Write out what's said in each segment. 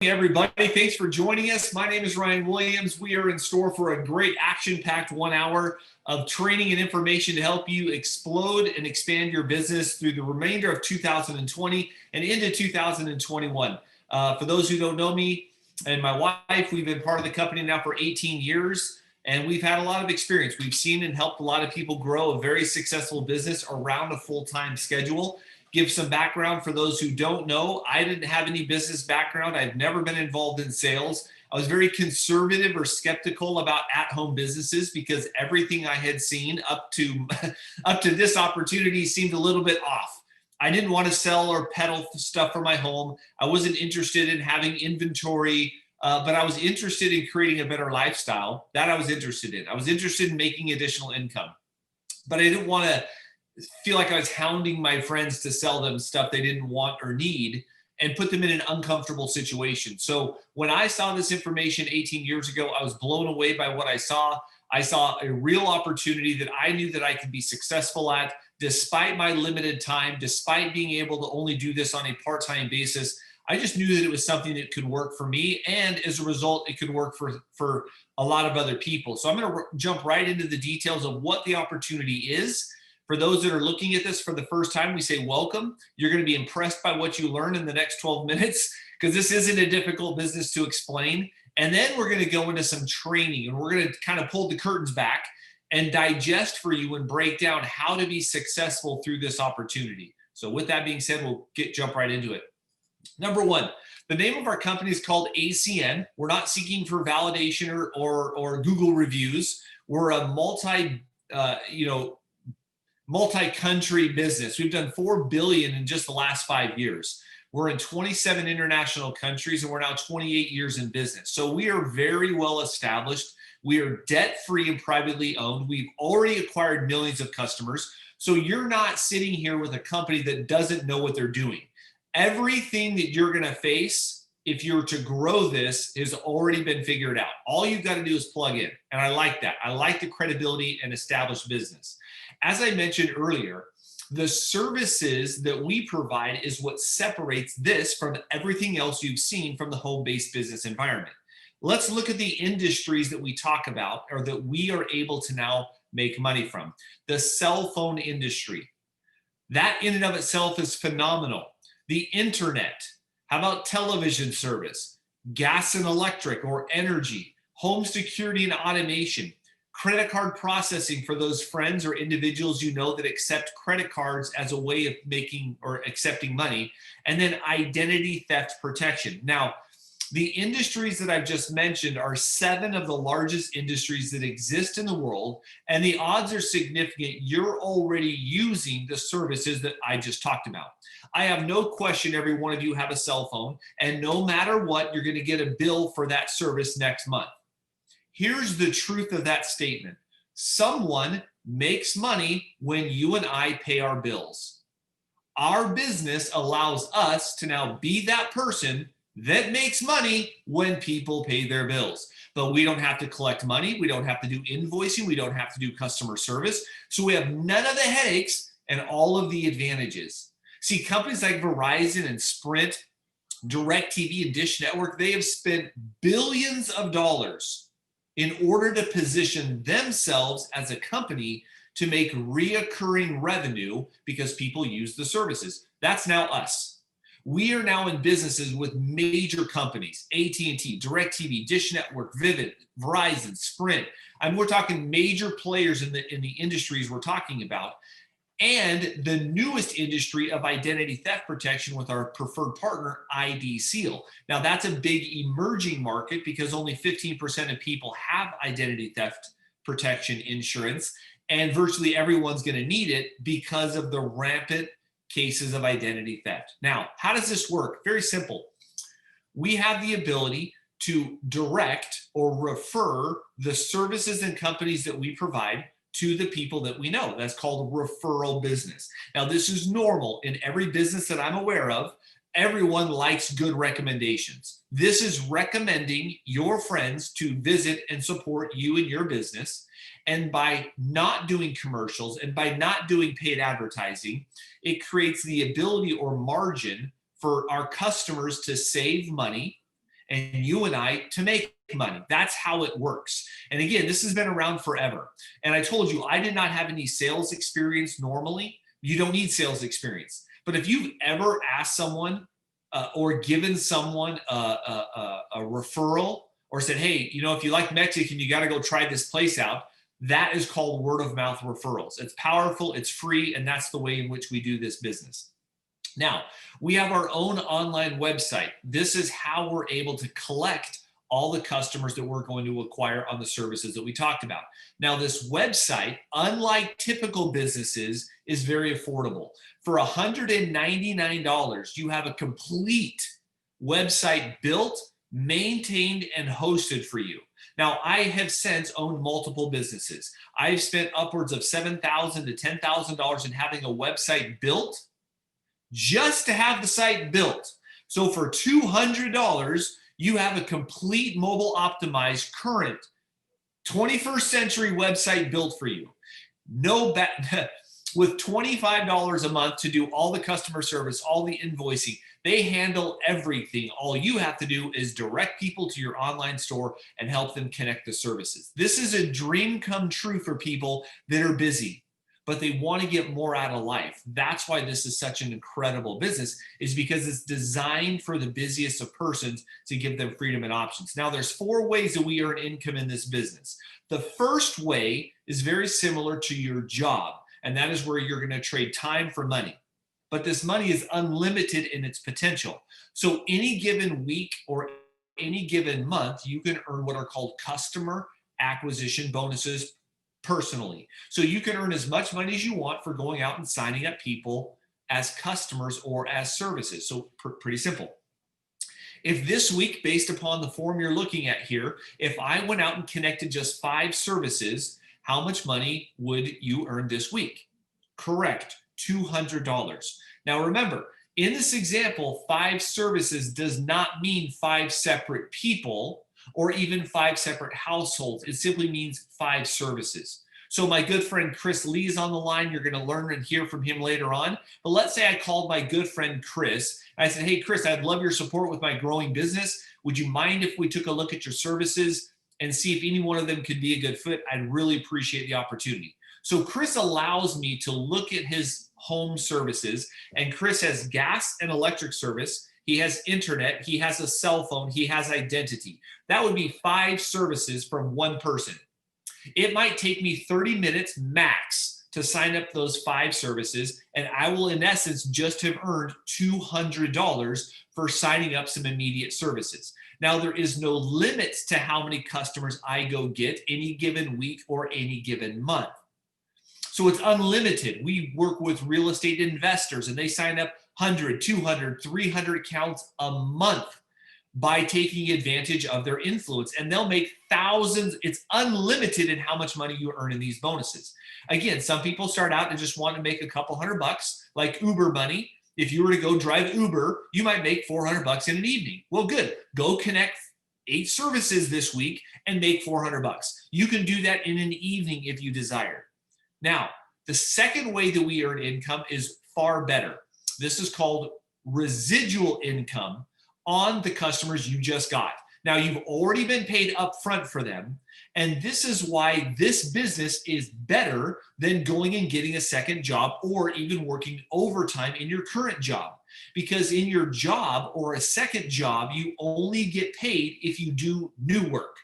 Everybody, thanks for joining us. My name is Ryan Williams. We are in store for a great action-packed 1 hour of training and information to help you explode and expand your business through the remainder of 2020 and into 2021. For those who don't know me and my wife, we've been part of the company now for 18 years, and we've had a lot of experience. We've seen and helped a lot of people grow a very successful business around a full-time schedule. Give some background for those who don't know. I didn't have any business background. I've never been involved in sales. I was very conservative or skeptical about at-home businesses because everything I had seen up to this opportunity seemed a little bit off. I didn't want to sell or peddle stuff for my home. I wasn't interested in having inventory, but I was interested in creating a better lifestyle. That I was interested in. I was interested in making additional income, but I didn't want to feel like I was hounding my friends to sell them stuff they didn't want or need and put them in an uncomfortable situation. So when I saw this information 18 years ago, I was blown away by what I saw. I saw a real opportunity that I knew that I could be successful at despite my limited time, despite being able to only do this on a part-time basis. I just knew that it was something that could work for me. And as a result, it could work for a lot of other people. So I'm going to jump right into the details of what the opportunity is. For those that are looking at this for the first time, we say welcome. You're going to be impressed by what you learn in the next 12 minutes because this isn't a difficult business to explain. And then we're going to go into some training and we're going to kind of pull the curtains back and digest for you and break down how to be successful through this opportunity. So with that being said, we'll jump right into it. Number one, the name of our company is called ACN. We're not seeking for validation or Google reviews. We're a multi-country business. We've done $4 billion in just the last 5 years. We're in 27 international countries and we're now 28 years in business. So we are very well established. We are debt-free and privately owned. We've already acquired millions of customers. So you're not sitting here with a company that doesn't know what they're doing. Everything that you're gonna face if you're to grow this has already been figured out. All you've got to do is plug in. And I like that. I like the credibility and established business. As I mentioned earlier, the services that we provide is what separates this from everything else you've seen from the home-based business environment. Let's look at the industries that we talk about or that we are able to now make money from. The cell phone industry. That in and of itself is phenomenal. The internet. How about television service? Gas and electric or energy. Home security and automation. Credit card processing for those friends or individuals you know that accept credit cards as a way of making or accepting money, and then identity theft protection. Now, the industries that I've just mentioned are 7 of the largest industries that exist in the world, and the odds are significant you're already using the services that I just talked about. I have no question every one of you have a cell phone, and no matter what, you're going to get a bill for that service next month. Here's the truth of that statement. Someone makes money when you and I pay our bills. Our business allows us to now be that person that makes money when people pay their bills. But we don't have to collect money. We don't have to do invoicing. We don't have to do customer service. So we have none of the headaches and all of the advantages. See, companies like Verizon and Sprint, DirecTV and Dish Network, they have spent billions of dollars in order to position themselves as a company to make reoccurring revenue because people use the services. That's now us. We are now in businesses with major companies, AT&T, DirecTV, Dish Network, Vivid, Verizon, Sprint. And we're talking major players in the industries we're talking about. And the newest industry of identity theft protection with our preferred partner, ID Seal. Now, that's a big emerging market because only 15% of people have identity theft protection insurance, and virtually everyone's going to need it because of the rampant cases of identity theft. Now, how does this work? Very simple. We have the ability to direct or refer the services and companies that we provide to the people that we know. That's called referral business. Now, this is normal in every business that I'm aware of. Everyone likes good recommendations. This is recommending your friends to visit and support you and your business. And by not doing commercials and by not doing paid advertising, it creates the ability or margin for our customers to save money and you and I to make money. That's how it works. And again, this has been around forever. And I told you, I did not have any sales experience normally. You don't need sales experience. But if you've ever asked someone or given someone a referral or said, hey, you know, if you like Mexican, you got to go try this place out. That is called word of mouth referrals. It's powerful, it's free, and that's the way in which we do this business. Now, we have our own online website. This is how we're able to collect all the customers that we're going to acquire on the services that we talked about. Now, this website, unlike typical businesses, is very affordable. For $199, you have a complete website built, maintained, and hosted for you. Now, I have since owned multiple businesses. I've spent upwards of $7,000 to $10,000 in having a website built just to have the site built. So for $200, you have a complete mobile optimized current 21st century website built for you. With $25 a month to do all the customer service, all the invoicing, they handle everything. All you have to do is direct people to your online store and help them connect the services. This is a dream come true for people that are busy, but they want to get more out of life. That's why this is such an incredible business, is because it's designed for the busiest of persons to give them freedom and options. Now, there's 4 ways that we earn income in this business. The first way is very similar to your job, and that is where you're going to trade time for money. But this money is unlimited in its potential. So any given week or any given month, you can earn what are called customer acquisition bonuses personally. So you can earn as much money as you want for going out and signing up people as customers or as services. So pretty simple. If this week, based upon the form you're looking at here, if I went out and connected just 5 services, how much money would you earn this week? Correct, $200. Now remember, in this example, 5 services does not mean 5 separate people or even 5 separate households. It simply means 5 services. So my good friend Chris Lee is on the line. You're going to learn and hear from him later on. But let's say I called my good friend Chris. I said, hey, Chris, I'd love your support with my growing business. Would you mind if we took a look at your services and see if any one of them could be a good fit? I'd really appreciate the opportunity. So Chris allows me to look at his home services, and Chris has gas and electric service. He has internet, he has a cell phone, he has identity. That would be 5 services from one person. It might take me 30 minutes max to sign up those 5 services, and I will, in essence, just have earned $200 for signing up some immediate services. Now, there is no limits to how many customers I go get any given week or any given month. So it's unlimited. We work with real estate investors, and they sign up 100, 200, 300 accounts a month by taking advantage of their influence, and they'll make thousands. It's unlimited in how much money you earn in these bonuses. Again, some people start out and just want to make a couple $100, like Uber money. If you were to go drive Uber, you might make $400 in an evening. Well, good. Go connect 8 services this week and make $400. You can do that in an evening if you desire. Now, the second way that we earn income is far better. This is called residual income on the customers you just got. Now, you've already been paid up front for them, and this is why this business is better than going and getting a second job or even working overtime in your current job. Because in your job or a second job, you only get paid if you do new work.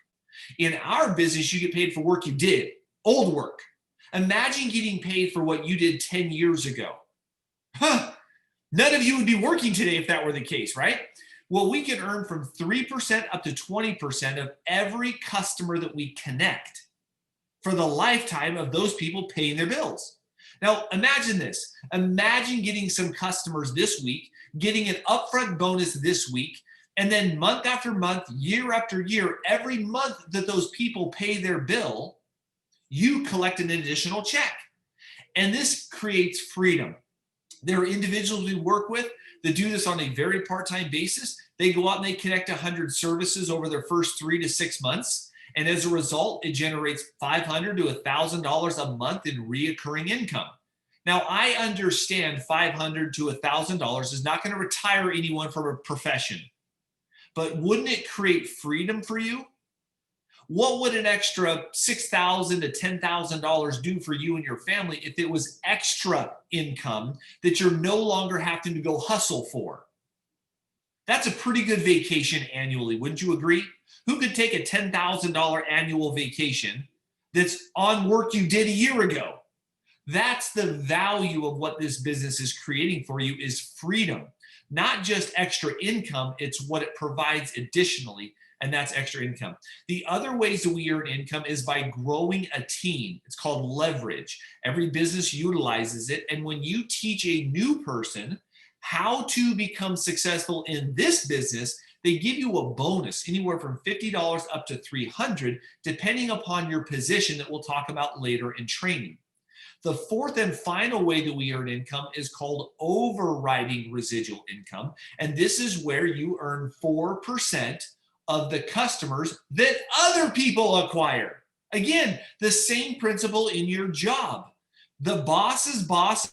In our business, you get paid for work you did, old work. Imagine getting paid for what you did 10 years ago. None of you would be working today if that were the case, right? Well, we can earn from 3% up to 20% of every customer that we connect for the lifetime of those people paying their bills. Now, imagine this. Imagine getting some customers this week, getting an upfront bonus this week, and then month after month, year after year, every month that those people pay their bill, you collect an additional check. And this creates freedom. There are individuals we work with that do this on a very part-time basis. They go out and they connect 100 services over their first 3 to 6 months. And as a result, it generates $500 to $1,000 a month in reoccurring income. Now, I understand $500 to $1,000 is not going to retire anyone from a profession. but wouldn't it create freedom for you? What would an extra $6,000 to $10,000 do for you and your family if it was extra income that you're no longer having to go hustle for? That's a pretty good vacation annually, wouldn't you agree? Who could take a $10,000 annual vacation that's on work you did a year ago? That's the value of what this business is creating for you, is freedom. Not just extra income, it's what it provides additionally, and that's extra income. The other ways that we earn income is by growing a team. It's called leverage. Every business utilizes it, and when you teach a new person how to become successful in this business, they give you a bonus anywhere from $50 up to $300, depending upon your position that we'll talk about later in training. The fourth and final way that we earn income is called overriding residual income. And this is where you earn 4% of the customers that other people acquire. Again, the same principle in your job. The boss's boss,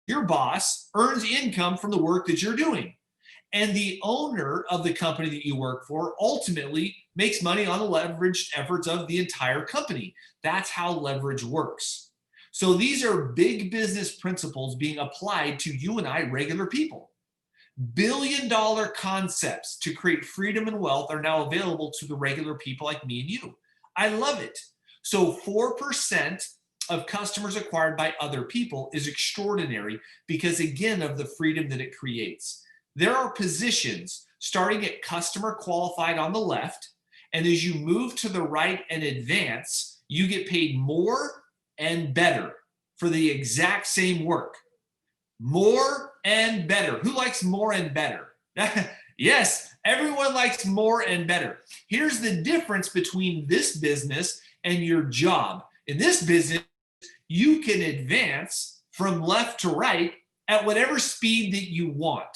your boss, earns income from the work that you're doing. And the owner of the company that you work for ultimately makes money on the leveraged efforts of the entire company. That's how leverage works. So these are big business principles being applied to you and I, regular people. Billion-dollar concepts to create freedom and wealth are now available to the regular people like me and you. I love it. So 4% of customers acquired by other people is extraordinary because, again, of the freedom that it creates. There are positions starting at customer qualified on the left, and as you move to the right and advance, you get paid more and better for the exact same work. More and better. Who likes more and better? Yes, everyone likes more and better. Here's the difference between this business and your job. In this business, you can advance from left to right at whatever speed that you want.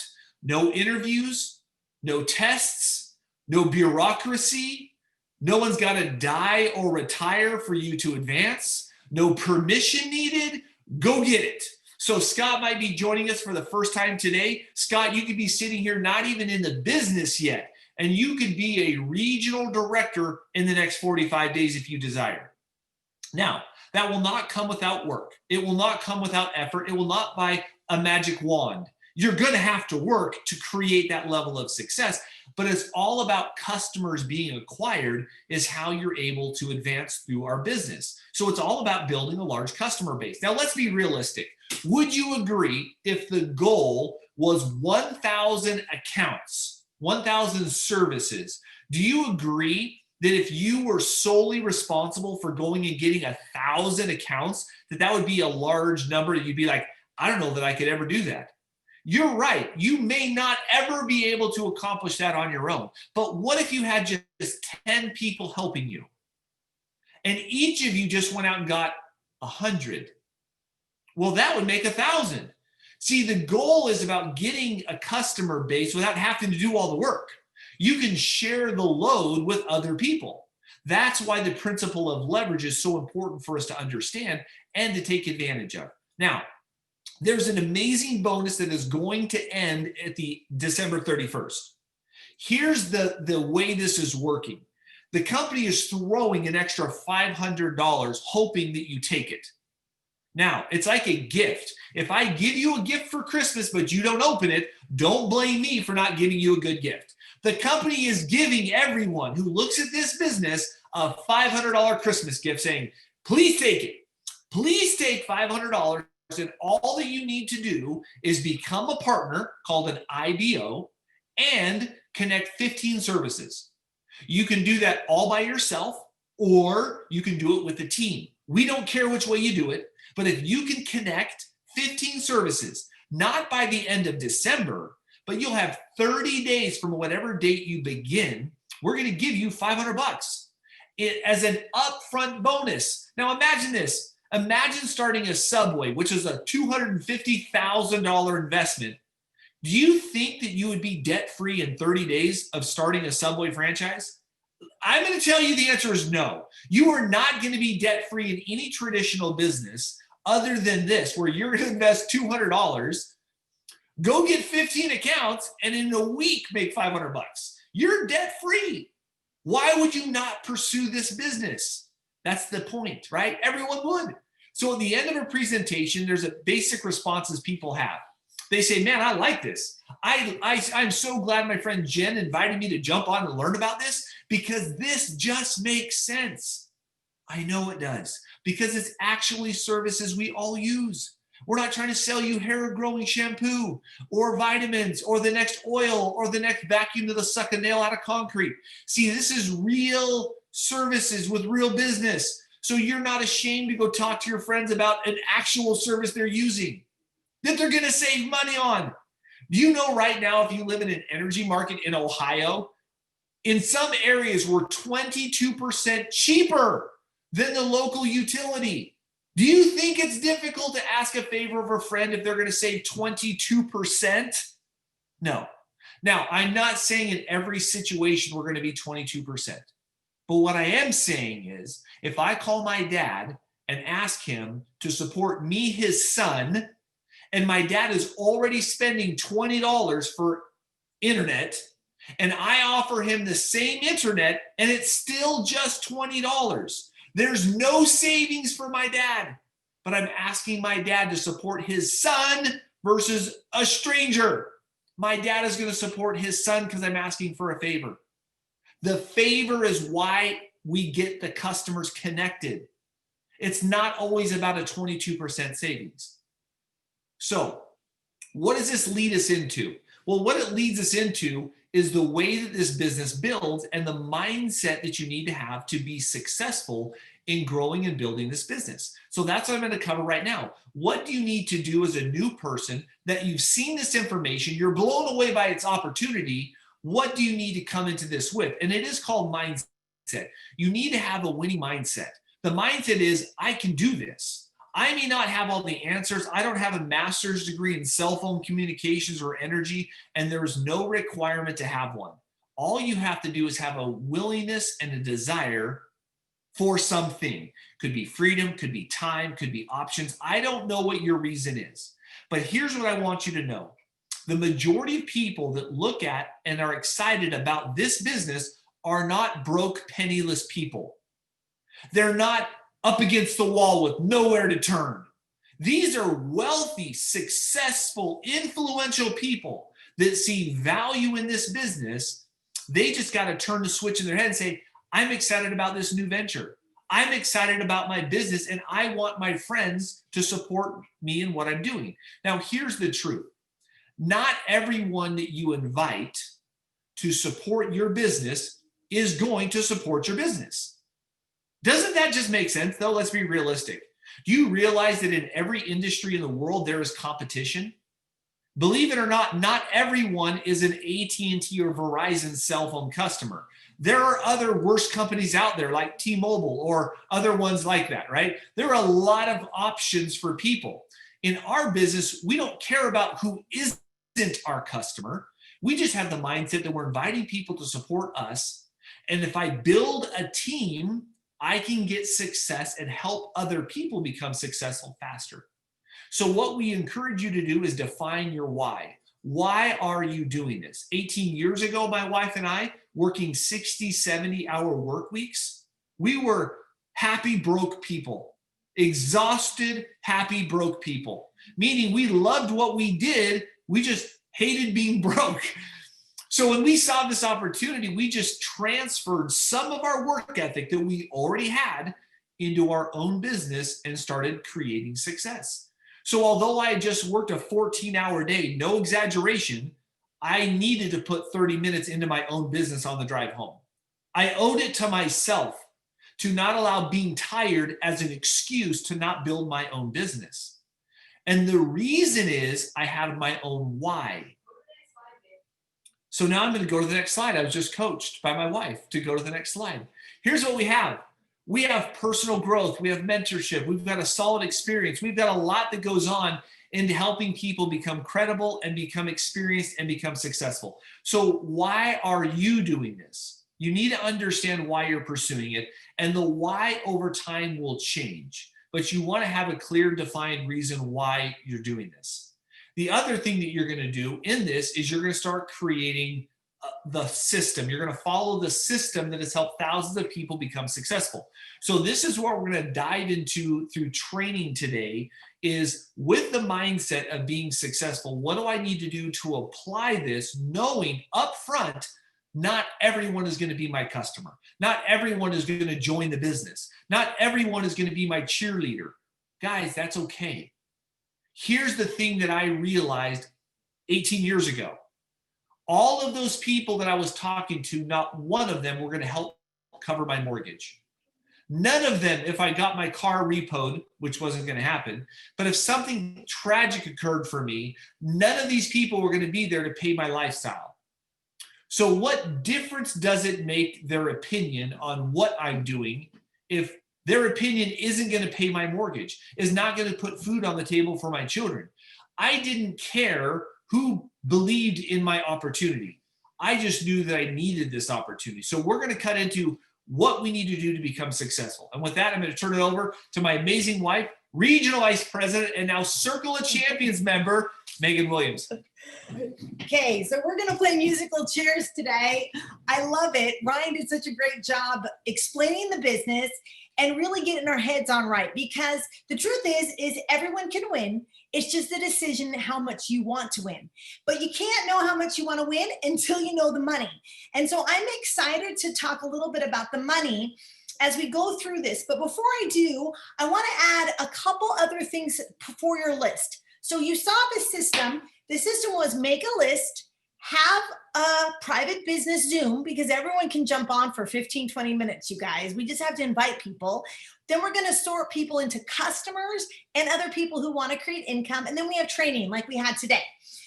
No interviews, no tests, no bureaucracy. No one's got to die or retire for you to advance. No permission needed. Go get it. So Scott might be joining us for the first time today. Scott, you could be sitting here not even in the business yet, and you could be a regional director in the next 45 days if you desire. Now, that will not come without work. It will not come without effort. It will not by a magic wand. You're going to have to work to create that level of success, but it's all about customers being acquired is how you're able to advance through our business. So it's all about building a large customer base. Now, let's be realistic. Would you agree if the goal was 1,000 accounts, 1,000 services? Do you agree that if you were solely responsible for going and getting 1,000 accounts, that would be a large number that you'd be like, I don't know that I could ever do that? You're right. You may not ever be able to accomplish that on your own. But what if you had just 10 people helping you? And each of you just went out and got 100. Well, that would make 1,000. See, the goal is about getting a customer base without having to do all the work. You can share the load with other people. That's why the principle of leverage is so important for us to understand and to take advantage of. Now, there's an amazing bonus that is going to end at the December 31st. Here's the way this is working. The company is throwing an extra $500 hoping that you take it. Now, it's like a gift. If I give you a gift for Christmas, but you don't open it, don't blame me for not giving you a good gift. The company is giving everyone who looks at this business a $500 Christmas gift saying, please take it. Please take $500. And all that you need to do is become a partner called an IBO and connect 15 services. You can do that all by yourself, or you can do it with a team. We don't care which way you do it, but if you can connect 15 services, not by the end of December, but you'll have 30 days from whatever date you begin, we're going to give you $500 as an upfront bonus. Now imagine this. Imagine starting a Subway, which is a $250,000 investment. Do you think that you would be debt-free in 30 days of starting a Subway franchise? I'm going to tell you the answer is no. You are not going to be debt-free in any traditional business other than this, where you're going to invest $200, go get 15 accounts, and in a week make $500. You're debt free. Why would you not pursue this business? That's the point, right? Everyone would. So at the end of a presentation, there's a basic responses people have. They say, man, I like this. I'm so glad my friend Jen invited me to jump on and learn about this because this just makes sense. I know it does because it's actually services we all use. We're not trying to sell you hair growing shampoo or vitamins or the next oil or the next vacuum that'll suck a nail out of concrete. See, this is real services with real business. So you're not ashamed to go talk to your friends about an actual service they're using that they're going to save money on. Do you know right now, if you live in an energy market in Ohio, in some areas we're 22% cheaper than the local utility? Do you think it's difficult to ask a favor of a friend if they're going to save 22%? No. Now, I'm not saying in every situation we're going to be 22%. But what I am saying is, if I call my dad and ask him to support me, his son, and my dad is already spending $20 for internet, and I offer him the same internet, and it's still just $20, there's no savings for my dad, but I'm asking my dad to support his son versus a stranger. My dad is going to support his son because I'm asking for a favor. The favor is why we get the customers connected. It's not always about a 22% savings. So what does this lead us into? Well, what it leads us into is the way that this business builds and the mindset that you need to have to be successful in growing and building this business. So that's what I'm going to cover right now. What do you need to do as a new person that you've seen this information, you're blown away by its opportunity? What do you need to come into this with? And it is called mindset. You need to have a winning mindset. The mindset is, I can do this. I may not have all the answers. I don't have a master's degree in cell phone communications or energy, and there's no requirement to have one. All you have to do is have a willingness and a desire for something. Could be freedom, could be time, could be options. I don't know what your reason is, but here's what I want you to know. The majority of people that look at and are excited about this business are not broke, penniless people. They're not up against the wall with nowhere to turn. These are wealthy, successful, influential people that see value in this business. They just got to turn the switch in their head and say, I'm excited about this new venture. I'm excited about my business, and I want my friends to support me in what I'm doing. Now, here's the truth. Not everyone that you invite to support your business is going to support your business. Doesn't that just make sense, though? Let's be realistic. Do you realize that in every industry in the world, there is competition? Believe it or not, not everyone is an AT&T or Verizon cell phone customer. There are other worse companies out there like T-Mobile or other ones like that, right? There are a lot of options for people. In our business, we don't care about who isn't our customer. We just have the mindset that we're inviting people to support us. And if I build a team, I can get success and help other people become successful faster. So what we encourage you to do is define your why. Why are you doing this? 18 years ago, my wife and I, working 60, 70-hour work weeks, we were happy, broke people. Exhausted, happy, broke people. Meaning we loved what we did, we just hated being broke. So when we saw this opportunity, we just transferred some of our work ethic that we already had into our own business and started creating success. So although I had just worked a 14-hour day, no exaggeration, I needed to put 30 minutes into my own business on the drive home. I owed it to myself to not allow being tired as an excuse to not build my own business. And the reason is I had my own why. So now I'm going to go to the next slide. I was just coached by my wife to go to the next slide. Here's what we have. We have personal growth. We have mentorship. We've got a solid experience. We've got a lot that goes on into helping people become credible and become experienced and become successful. So why are you doing this? You need to understand why you're pursuing it, and the why over time will change. But you want to have a clear, defined reason why you're doing this. The other thing that you're going to do in this is you're going to start creating the system. You're going to follow the system that has helped thousands of people become successful. So this is what we're going to dive into through training today, is with the mindset of being successful. What do I need to do to apply this, knowing upfront not everyone is going to be my customer. Not everyone is going to join the business. Not everyone is going to be my cheerleader. Guys, that's okay. Here's the thing that I realized 18 years ago. All of those people that I was talking to, not one of them were going to help cover my mortgage. None of them, if I got my car repoed, which wasn't going to happen, but if something tragic occurred for me, none of these people were going to be there to pay my lifestyle. So what difference does it make their opinion on what I'm doing if their opinion isn't going to pay my mortgage, is not going to put food on the table for my children? I didn't care who believed in my opportunity. I just knew that I needed this opportunity. So we're going to cut into what we need to do to become successful. And with that, I'm going to turn it over to my amazing wife, Regional Vice President, and now Circle of Champions member, Megan Williams. Okay, so we're going to play musical chairs today. I love it. Ryan did such a great job explaining the business and really getting our heads on right, because the truth is everyone can win. It's just a decision how much you want to win. But you can't know how much you want to win until you know the money. And so I'm excited to talk a little bit about the money as we go through this. But before I do, I want to add a couple other things for your list. So you saw the system. The system was make a list, have a private business Zoom, because everyone can jump on for 15, 20 minutes, you guys. We just have to invite people. Then we're going to sort people into customers and other people who want to create income. And then we have training like we had today.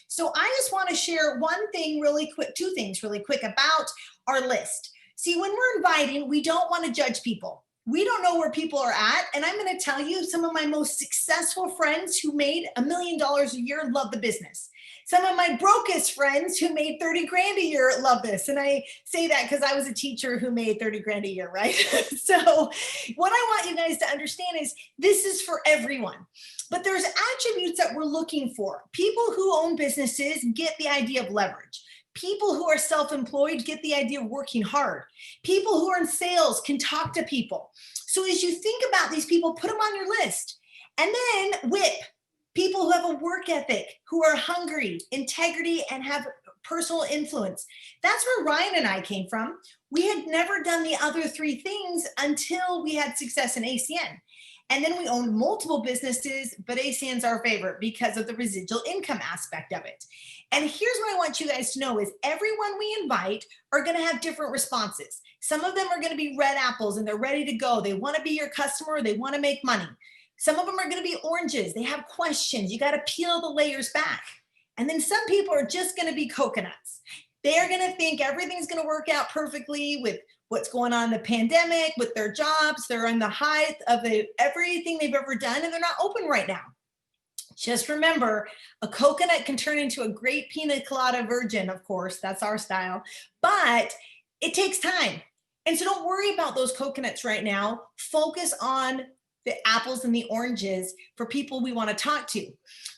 So I just want to share one thing really quick, two things really quick about our list. See, when we're inviting, we don't want to judge people. We don't know where people are at. And I'm going to tell you, some of my most successful friends who made $1 million a year love the business. Some of my brokest friends who made 30 grand a year love this. And I say that because I was a teacher who made 30 grand a year, right? So what I want you guys to understand is this is for everyone. But there's attributes that we're looking for. People who own businesses get the idea of leverage. People who are self-employed get the idea of working hard. People who are in sales can talk to people. So as you think about these people, put them on your list. And then whip. People who have a work ethic, who are hungry, integrity, and have personal influence. That's where Ryan and I came from. We had never done the other three things until we had success in ACN. And then we owned multiple businesses, but ACN's our favorite because of the residual income aspect of it. And here's what I want you guys to know is everyone we invite are going to have different responses. Some of them are going to be red apples and they're ready to go. They want to be your customer. They want to make money. Some of them are going to be oranges. They have questions. You got to peel the layers back. And then some people are just going to be coconuts. They're going to think everything's going to work out perfectly with what's going on in the pandemic, with their jobs. They're in the height of everything they've ever done, and they're not open right now. Just remember, a coconut can turn into a great pina colada virgin, of course. That's our style. But it takes time. And so don't worry about those coconuts right now. Focus on the apples and the oranges for people we want to talk to.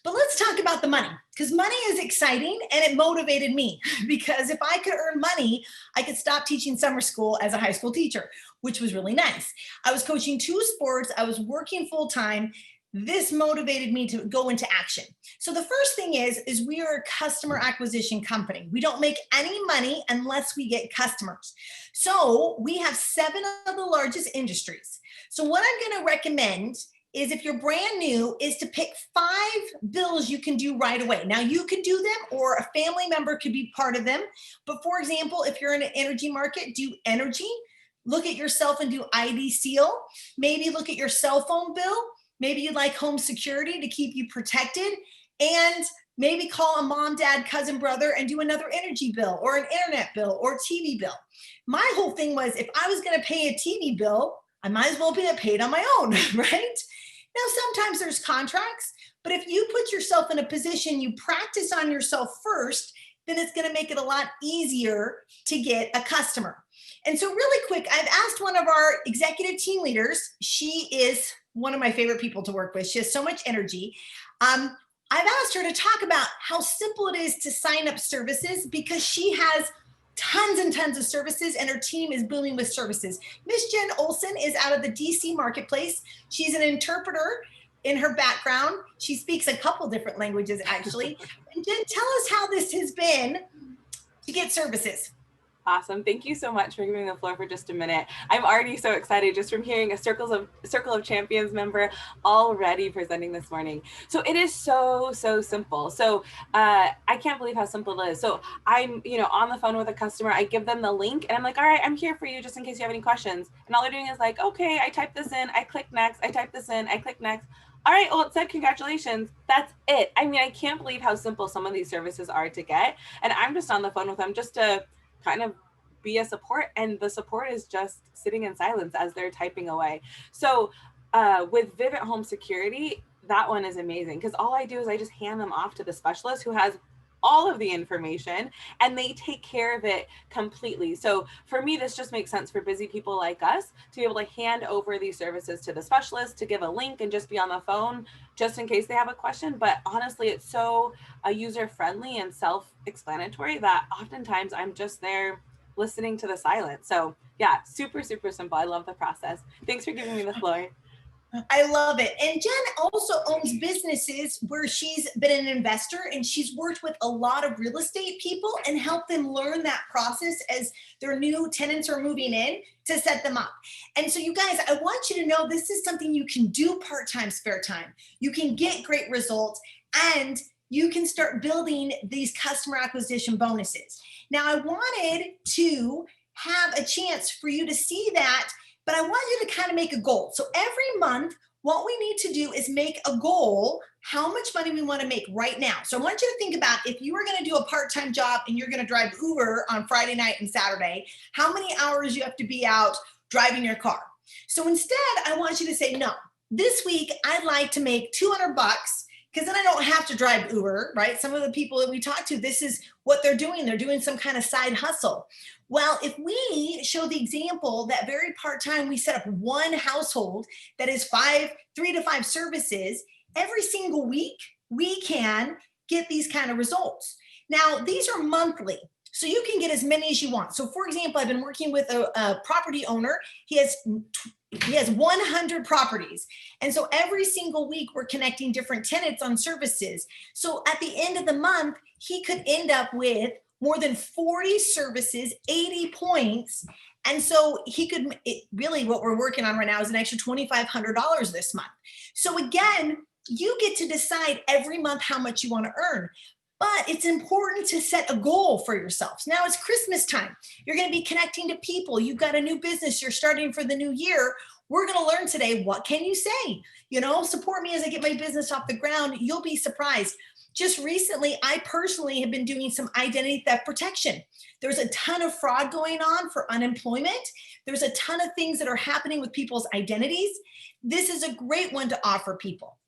But let's talk about the money, because money is exciting and it motivated me, because if I could earn money, I could stop teaching summer school as a high school teacher, which was really nice. I was coaching 2 sports. I was working full time. This motivated me to go into action. So the first thing is we are a customer acquisition company. We don't make any money unless we get customers. So we have 7 of the largest industries. So what I'm going to recommend is, if you're brand new, is to pick 5 bills you can do right away. Now you could do them, or a family member could be part of them. But for example, if you're in an energy market, do energy. Look at yourself and do ID seal. Maybe look at your cell phone bill. Maybe you'd like home security to keep you protected, and maybe call a mom, dad, cousin, brother and do another energy bill or an internet bill or TV bill. My whole thing was, if I was going to pay a TV bill, I might as well be paid on my own, right? Now, sometimes there's contracts, but if you put yourself in a position, you practice on yourself first, then it's going to make it a lot easier to get a customer. And so really quick, I've asked one of our executive team leaders. She is one of my favorite people to work with. She has so much energy. I've asked her to talk about how simple it is to sign up services, because she has tons and tons of services, and her team is booming with services. Miss Jen Olsen is out of the DC marketplace. She's an interpreter in her background. She speaks a couple different languages, actually. And Jen, tell us how this has been to get services. Awesome. Thank you so much for giving me the floor for just a minute. I'm already so excited just from hearing a Circle of Champions member already presenting this morning. So it is so simple. So I can't believe how simple it is. So I'm, on the phone with a customer, I give them the link and I'm like, all right, I'm here for you just in case you have any questions. And all they're doing is like, okay, I type this in, I click next, I type this in, I click next. All right, well, it said congratulations. That's it. I mean, I can't believe how simple some of these services are to get. And I'm just on the phone with them just to kind of be a support, and the support is just sitting in silence as they're typing away. So with Vivint Home Security, that one is amazing because all I do is I just hand them off to the specialist who has all of the information and they take care of it completely. So for me, this just makes sense for busy people like us to be able to hand over these services to the specialist, to give a link and just be on the phone just in case they have a question. But honestly, it's so user-friendly and self-explanatory that oftentimes I'm just there listening to the silence. So yeah, super simple. I love the process. Thanks for giving me the floor. I love it. And Jen also owns businesses where she's been an investor and she's worked with a lot of real estate people and helped them learn that process as their new tenants are moving in to set them up. And so you guys, I want you to know this is something you can do part-time, spare time. You can get great results and you can start building these customer acquisition bonuses. Now, I wanted to have a chance for you to see that, but I want you to kind of make a goal. So every month, what we need to do is make a goal, how much money we want to make right now. So I want you to think about if you were going to do a part-time job and you're going to drive Uber on Friday night and Saturday, how many hours you have to be out driving your car. So instead, I want you to say, no, this week I'd like to make $200 because then I don't have to drive Uber, right? Some of the people that we talk to, this is what they're doing. They're doing some kind of side hustle. Well, if we show the example that very part-time, we set up one household that is 3 to 5 services, every single week, we can get these kind of results. Now, these are monthly, so you can get as many as you want. So for example, I've been working with a property owner. He has 100 properties. And so every single week we're connecting different tenants on services. So at the end of the month, he could end up with more than 40 services, 80 points. And so he could really, what we're working on right now is an extra $2,500 this month. So again, you get to decide every month how much you want to earn. But it's important to set a goal for yourselves. Now it's Christmas time. You're going to be connecting to people. You've got a new business. You're starting for the new year. We're going to learn today, what can you say? Support me as I get my business off the ground. You'll be surprised. Just recently, I personally have been doing some identity theft protection. There's a ton of fraud going on for unemployment. There's a ton of things that are happening with people's identities. This is a great one to offer people.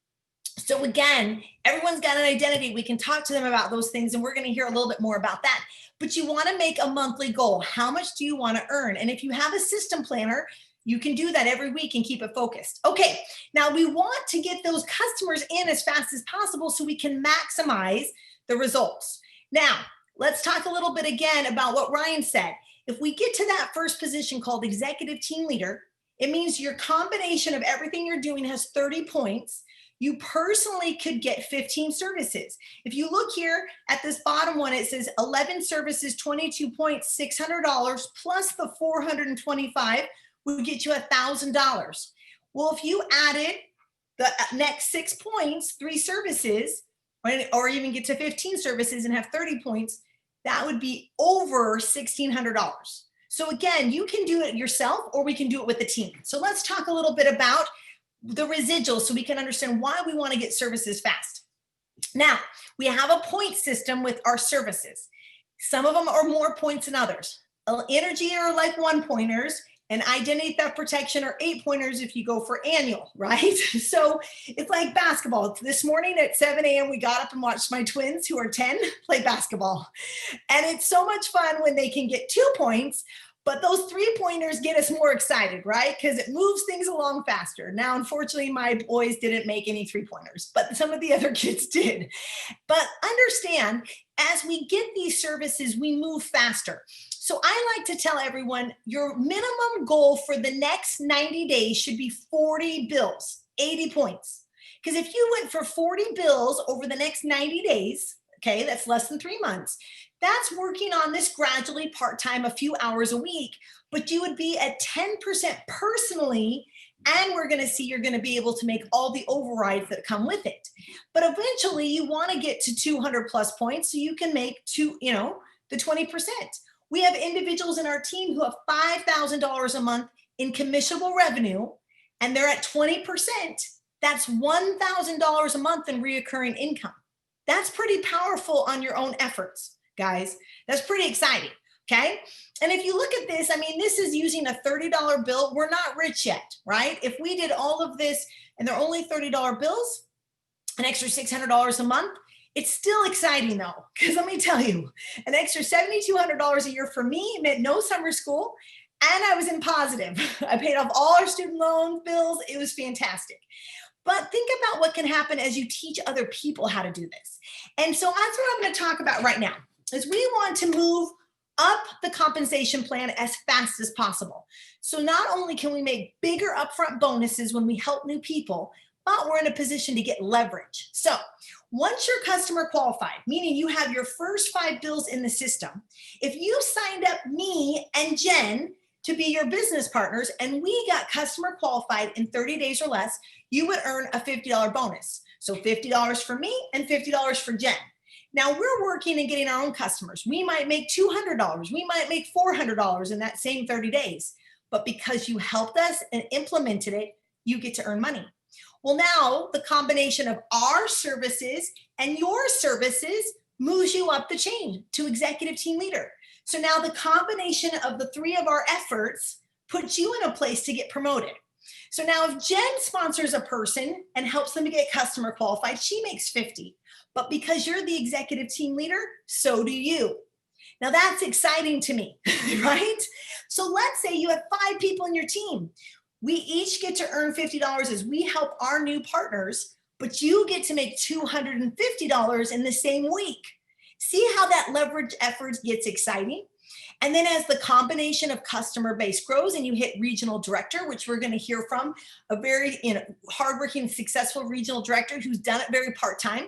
So again, everyone's got an identity. We can talk to them about those things, and we're going to hear a little bit more about that. But you want to make a monthly goal. How much do you want to earn? And if you have a system planner, you can do that every week and keep it focused. Okay, now we want to get those customers in as fast as possible so we can maximize the results. Now, let's talk a little bit again about what Ryan said. If we get to that first position called executive team leader, it means your combination of everything you're doing has 30 points. You personally could get 15 services. If you look here at this bottom one, it says 11 services, 22 points, $600 plus the 425 would get you $1,000. Well, if you added the next 6 points, 3 services, or even get to 15 services and have 30 points, that would be over $1,600. So again, you can do it yourself or we can do it with the team. So let's talk a little bit about the residual so we can understand why we want to get services fast. Now, we have a point system with our services. Some of them are more points than others. Energy are like 1-pointers, and identity theft protection are 8-pointers if you go for annual, right? So it's like basketball. This morning at 7 a.m., we got up and watched my twins, who are 10, play basketball. And it's so much fun when they can get 2 points, But those 3-pointers get us more excited, right? Because it moves things along faster. Now, unfortunately, my boys didn't make any 3-pointers, but some of the other kids did. But understand, as we get these services, we move faster. So I like to tell everyone your minimum goal for the next 90 days should be 40 bills, 80 points. Because if you went for 40 bills over the next 90 days, okay, that's less than 3 months, that's working on this gradually part-time, a few hours a week, but you would be at 10% personally, and we're going to see you're going to be able to make all the overrides that come with it. But eventually you want to get to 200 plus points so you can make the 20%. We have individuals in our team who have $5,000 a month in commissionable revenue, and they're at 20%. That's $1,000 a month in reoccurring income. That's pretty powerful on your own efforts, guys. That's pretty exciting, okay? And if you look at this, I mean, this is using a $30 bill. We're not rich yet, right? If we did all of this and they're only $30 bills, an extra $600 a month, it's still exciting though, because let me tell you, an extra $7,200 a year for me meant no summer school, and I was in positive. I paid off all our student loan bills. It was fantastic. But think about what can happen as you teach other people how to do this. And so that's what I'm going to talk about right now, is we want to move up the compensation plan as fast as possible. So not only can we make bigger upfront bonuses when we help new people, but we're in a position to get leverage. So once you're customer qualified, meaning you have your first 5 bills in the system, if you signed up me and Jen to be your business partners and we got customer qualified in 30 days or less, you would earn a $50 bonus. So $50 for me and $50 for Jen. Now we're working and getting our own customers. We might make $200. We might make $400 in that same 30 days. But because you helped us and implemented it, you get to earn money. Well, now the combination of our services and your services moves you up the chain to executive team leader. So now the combination of the 3 of our efforts puts you in a place to get promoted. So now if Jen sponsors a person and helps them to get customer qualified, she makes 50. But because you're the executive team leader, so do you. Now that's exciting to me, right? So let's say you have 5 people in your team. We each get to earn $50 as we help our new partners, but you get to make $250 in the same week. See how that leverage effort gets exciting? And then as the combination of customer base grows and you hit regional director, which we're going to hear from a very hardworking, successful regional director who's done it very part-time.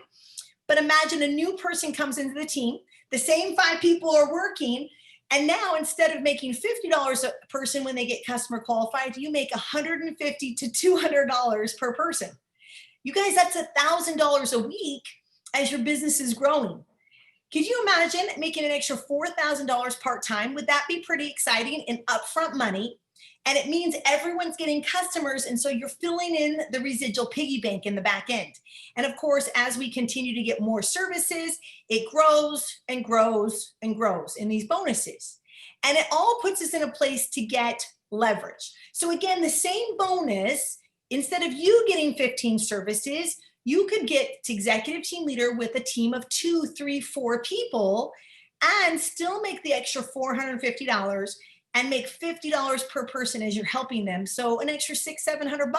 But imagine a new person comes into the team, the same 5 people are working, and now instead of making $50 a person when they get customer qualified, you make $150 to $200 per person. You guys, that's $1,000 a week as your business is growing. Could you imagine making an extra $4,000 part-time? Would that be pretty exciting in upfront money? And it means everyone's getting customers. And so you're filling in the residual piggy bank in the back end. And of course, as we continue to get more services, it grows and grows and grows in these bonuses. And it all puts us in a place to get leverage. So again, the same bonus, instead of you getting 15 services, you could get to executive team leader with a team of 2, 3, 4 people and still make the extra $450 and make $50 per person as you're helping them. So an extra $600-700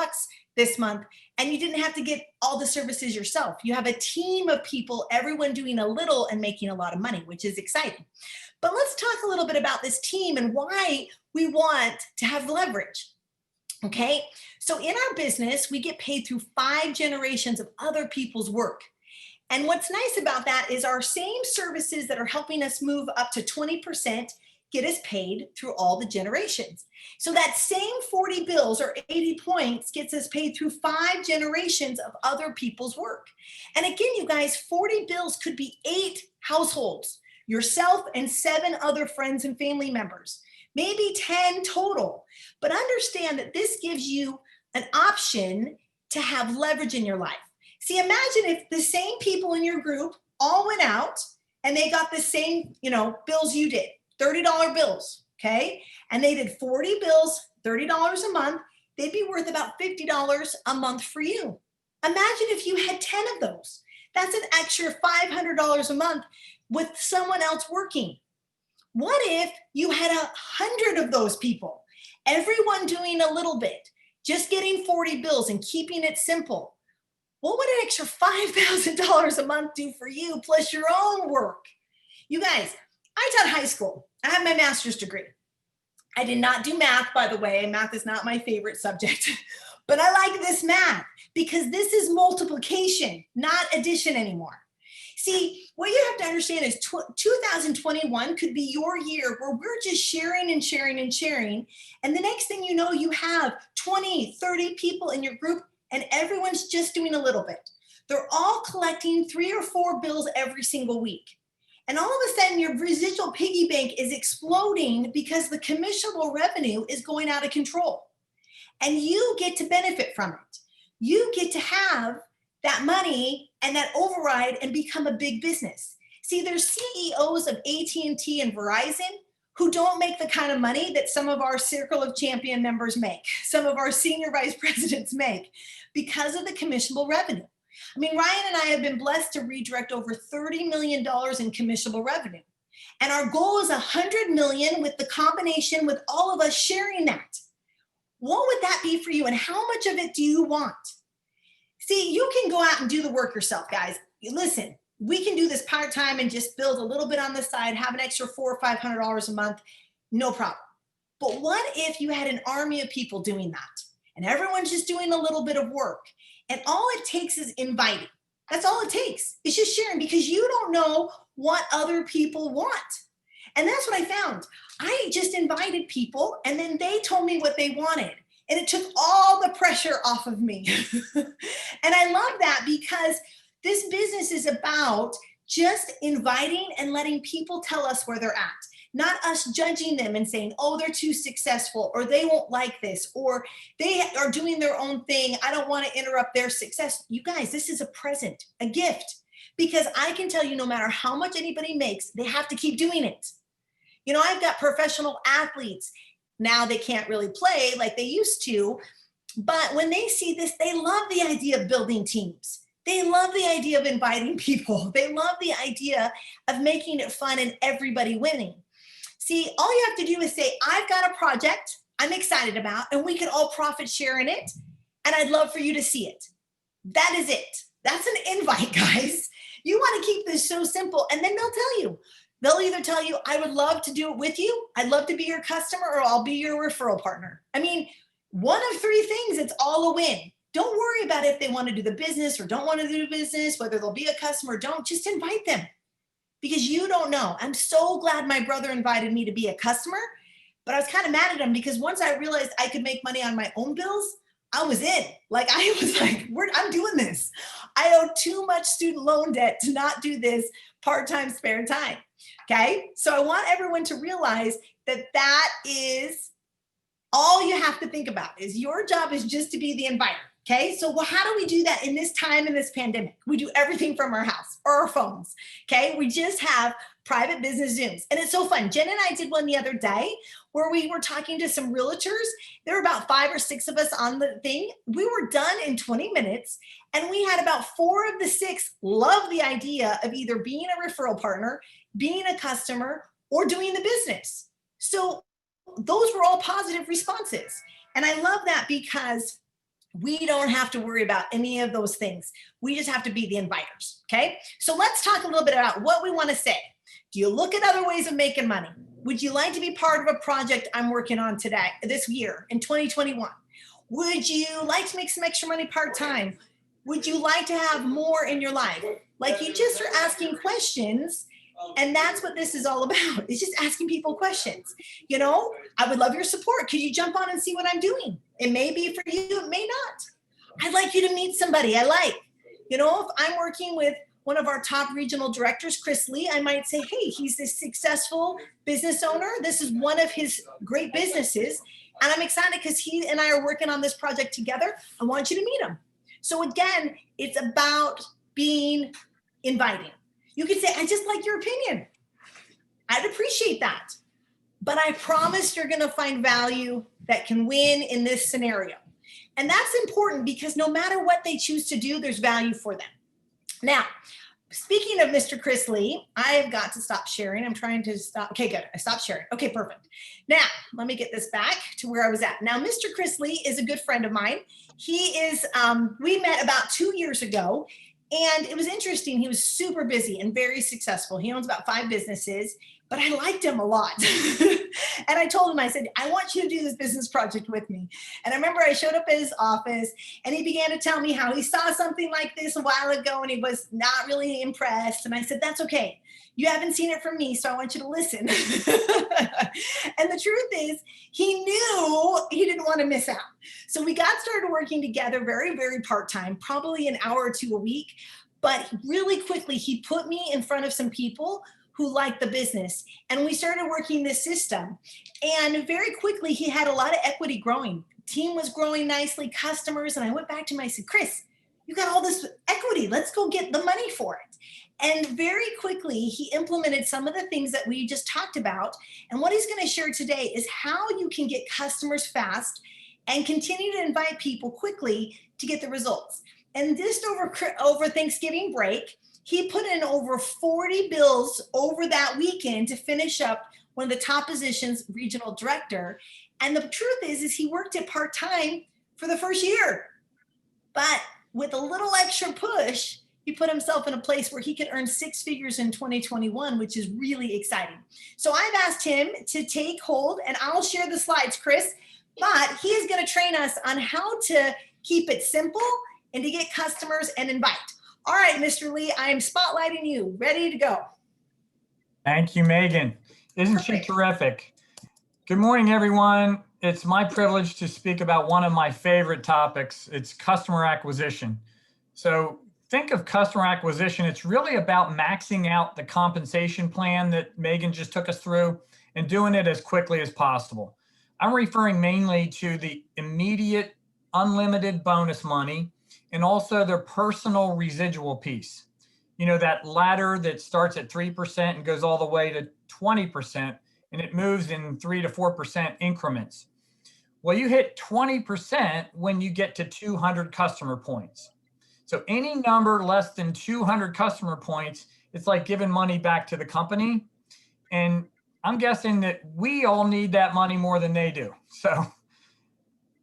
this month. And you didn't have to get all the services yourself. You have a team of people, everyone doing a little and making a lot of money, which is exciting. But let's talk a little bit about this team and why we want to have leverage. Okay, so in our business, we get paid through 5 generations of other people's work. And what's nice about that is our same services that are helping us move up to 20% get us paid through all the generations. So that same 40 bills or 80 points gets us paid through 5 generations of other people's work. And again, you guys, 40 bills could be 8 households, yourself and 7 other friends and family members. Maybe 10 total, but understand that this gives you an option to have leverage in your life. See, imagine if the same people in your group all went out and they got the same, bills you did, $30 bills, okay? And they did 40 bills, $30 a month, they'd be worth about $50 a month for you. Imagine if you had 10 of those. That's an extra $500 a month with someone else working. What if you had 100 of those people, everyone doing a little bit, just getting 40 bills and keeping it simple? What would an extra $5,000 a month do for you, plus your own work? You guys, I taught high school. I have my master's degree. I did not do math, by the way. Math is not my favorite subject, but I like this math because this is multiplication, not addition anymore. See, what you have to understand is 2021 could be your year where we're just sharing and sharing and sharing. And the next thing you know, you have 20, 30 people in your group and everyone's just doing a little bit. They're all collecting 3 or 4 bills every single week. And all of a sudden your residual piggy bank is exploding because the commissionable revenue is going out of control. And you get to benefit from it. You get to have that money and that override and become a big business. See, there's CEOs of AT&T and Verizon who don't make the kind of money that some of our Circle of Champion members make, some of our senior vice presidents make because of the commissionable revenue. I mean, Ryan and I have been blessed to redirect over $30 million in commissionable revenue. And our goal is $100 million with the combination with all of us sharing that. What would that be for you? And how much of it do you want? See, you can go out and do the work yourself, guys. Listen, we can do this part-time and just build a little bit on the side, have an extra $400 or $500 a month, no problem. But what if you had an army of people doing that? And everyone's just doing a little bit of work. And all it takes is inviting. That's all it takes. It's just sharing because you don't know what other people want. And that's what I found. I just invited people and then they told me what they wanted. And it took all the pressure off of me. And I love that because this business is about just inviting and letting people tell us where they're at. Not us judging them and saying, oh, they're too successful, or they won't like this, or they are doing their own thing. I don't want to interrupt their success. You guys, this is a present, a gift, because I can tell you no matter how much anybody makes, they have to keep doing it. You know, I've got professional athletes. Now they can't really play like they used to, but when they see this, they love the idea of building teams. They love the idea of inviting people. They love the idea of making it fun and everybody winning. See, all you have to do is say, I've got a project I'm excited about, and we can all profit share in it, and I'd love for you to see it. That is it. That's an invite, guys. You want to keep this so simple, and then they'll tell you. They'll either tell you, I would love to do it with you, I'd love to be your customer, or I'll be your referral partner. I mean, one of 3 things, it's all a win. Don't worry about if they want to do the business or don't want to do the business, whether they'll be a customer or don't, just invite them. Because you don't know. I'm so glad my brother invited me to be a customer, but I was kind of mad at him because once I realized I could make money on my own bills, I was in. Like, I was like, I'm doing this. I owe too much student loan debt to not do this part-time spare time. Okay. So I want everyone to realize that that is all you have to think about is your job is just to be the inviter. Okay, so how do we do that in this time, in this pandemic? We do everything from our house or our phones. Okay, we just have private business Zooms. And it's so fun. Jen and I did one the other day where we were talking to some realtors. There were about 5 or 6 of us on the thing. We were done in 20 minutes. And we had about 4 of the 6 love the idea of either being a referral partner, being a customer, or doing the business. So those were all positive responses. And I love that because we don't have to worry about any of those things. We just have to be the inviters, okay? So let's talk a little bit about what we want to say. Do you look at other ways of making money? Would you like to be part of a project I'm working on today, this year, in 2021? Would you like to make some extra money part-time? Would you like to have more in your life? Like, you just are asking questions, and that's what this is all about. It's just asking people questions. You know, I would love your support. Could you jump on and see what I'm doing? It may be for you, it may not. I'd like you to meet somebody I like. You know, if I'm working with one of our top regional directors, Chris Lee, I might say, hey, he's this successful business owner. This is one of his great businesses. And I'm excited because he and I are working on this project together. I want you to meet him. So again, it's about being inviting. You could say, I just like your opinion. I'd appreciate that. But I promise you're going to find value that can win in this scenario. And that's important because no matter what they choose to do, there's value for them. Now, speaking of Mr. Chris Lee, I have got to stop sharing. I'm trying to stop. Okay, good. I stopped sharing. Okay, perfect. Now, let me get this back to where I was at. Now, Mr. Chris Lee is a good friend of mine. He is, we met about 2 years ago, and it was interesting. He was super busy and very successful. He owns about 5 businesses, but I liked him a lot. And I told him, I said, I want you to do this business project with me. And I remember I showed up at his office and he began to tell me how he saw something like this a while ago and he was not really impressed. And I said, that's okay. You haven't seen it from me, so I want you to listen. And the truth is, he knew he didn't want to miss out. So we got started working together very, very part-time, probably an hour or 2 a week. But really quickly, he put me in front of some people who liked the business. And we started working this system. And very quickly, he had a lot of equity growing. Team was growing nicely, customers. And I went back to him, I said, Chris, you got all this equity. Let's go get the money for it. And very quickly, he implemented some of the things that we just talked about. And what he's going to share today is how you can get customers fast and continue to invite people quickly to get the results. And just over Thanksgiving break, he put in over 40 bills over that weekend to finish up one of the top positions, regional director. And the truth is he worked it part-time for the first year. But with a little extra push, he put himself in a place where he could earn 6 figures in 2021, which is really exciting. So I've asked him to take hold, and I'll share the slides, Chris, but he is going to train us on how to keep it simple and to get customers and invite. All right, Mr. Lee, I am spotlighting you. Ready to go. Thank you, Megan. Isn't she terrific? Good morning, everyone. It's my privilege to speak about one of my favorite topics. It's customer acquisition. So think of customer acquisition. It's really about maxing out the compensation plan that Megan just took us through and doing it as quickly as possible. I'm referring mainly to the immediate unlimited bonus money and also their personal residual piece. You know, that ladder that starts at 3% and goes all the way to 20%, and it moves in 3 to 4% increments. Well, you hit 20% when you get to 200 customer points. So any number less than 200 customer points, it's like giving money back to the company. And I'm guessing that we all need that money more than they do. So,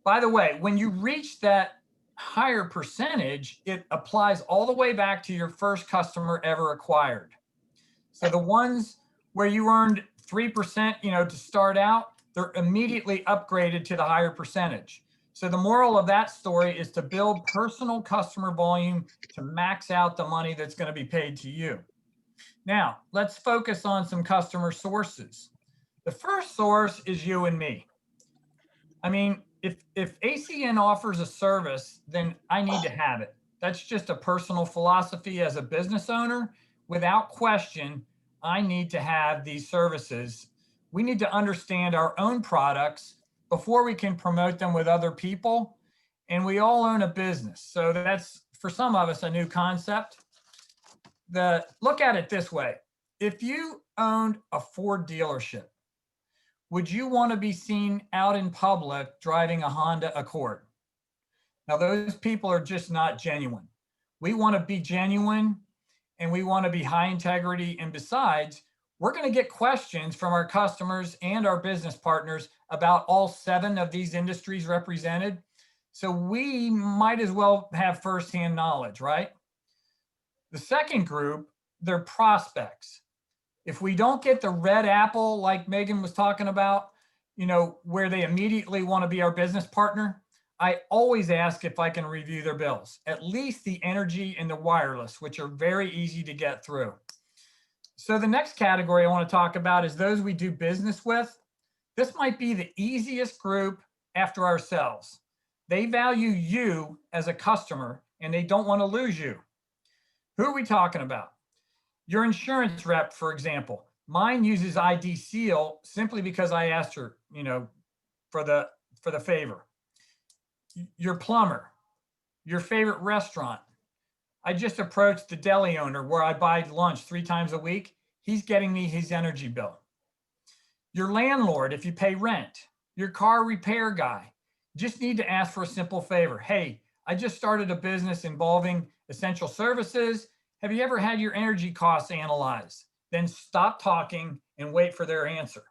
by the way, when you reach that higher percentage, it applies all the way back to your first customer ever acquired. So the ones where you earned 3%, to start out, they're immediately upgraded to the higher percentage. So the moral of that story is to build personal customer volume to max out the money that's going to be paid to you. Now, let's focus on some customer sources. The first source is you and me. I mean, if ACN offers a service, then I need to have it. That's just a personal philosophy as a business owner. Without question, I need to have these services. We need to understand our own products before we can promote them with other people. And we all own a business. So that's, for some of us, a new concept. Look at it this way. If you owned a Ford dealership, would you want to be seen out in public driving a Honda Accord? Now, those people are just not genuine. We want to be genuine and we want to be high integrity. And besides, we're going to get questions from our customers and our business partners about all 7 of these industries represented. So we might as well have firsthand knowledge, right? The second group, they're prospects. If we don't get the red apple, like Megan was talking about, where they immediately want to be our business partner, I always ask if I can review their bills, at least the energy and the wireless, which are very easy to get through. So the next category I want to talk about is those we do business with. This might be the easiest group after ourselves. They value you as a customer and they don't want to lose you. Who are we talking about? Your insurance rep, for example. Mine uses ID Seal simply because I asked her, for the favor. Your plumber, your favorite restaurant. I just approached the deli owner where I buy lunch 3 times a week. He's getting me his energy bill. Your landlord, if you pay rent. Your car repair guy. Just need to ask for a simple favor. Hey, I just started a business involving essential services, Have you ever had your energy costs analyzed? Then stop talking and wait for their answer.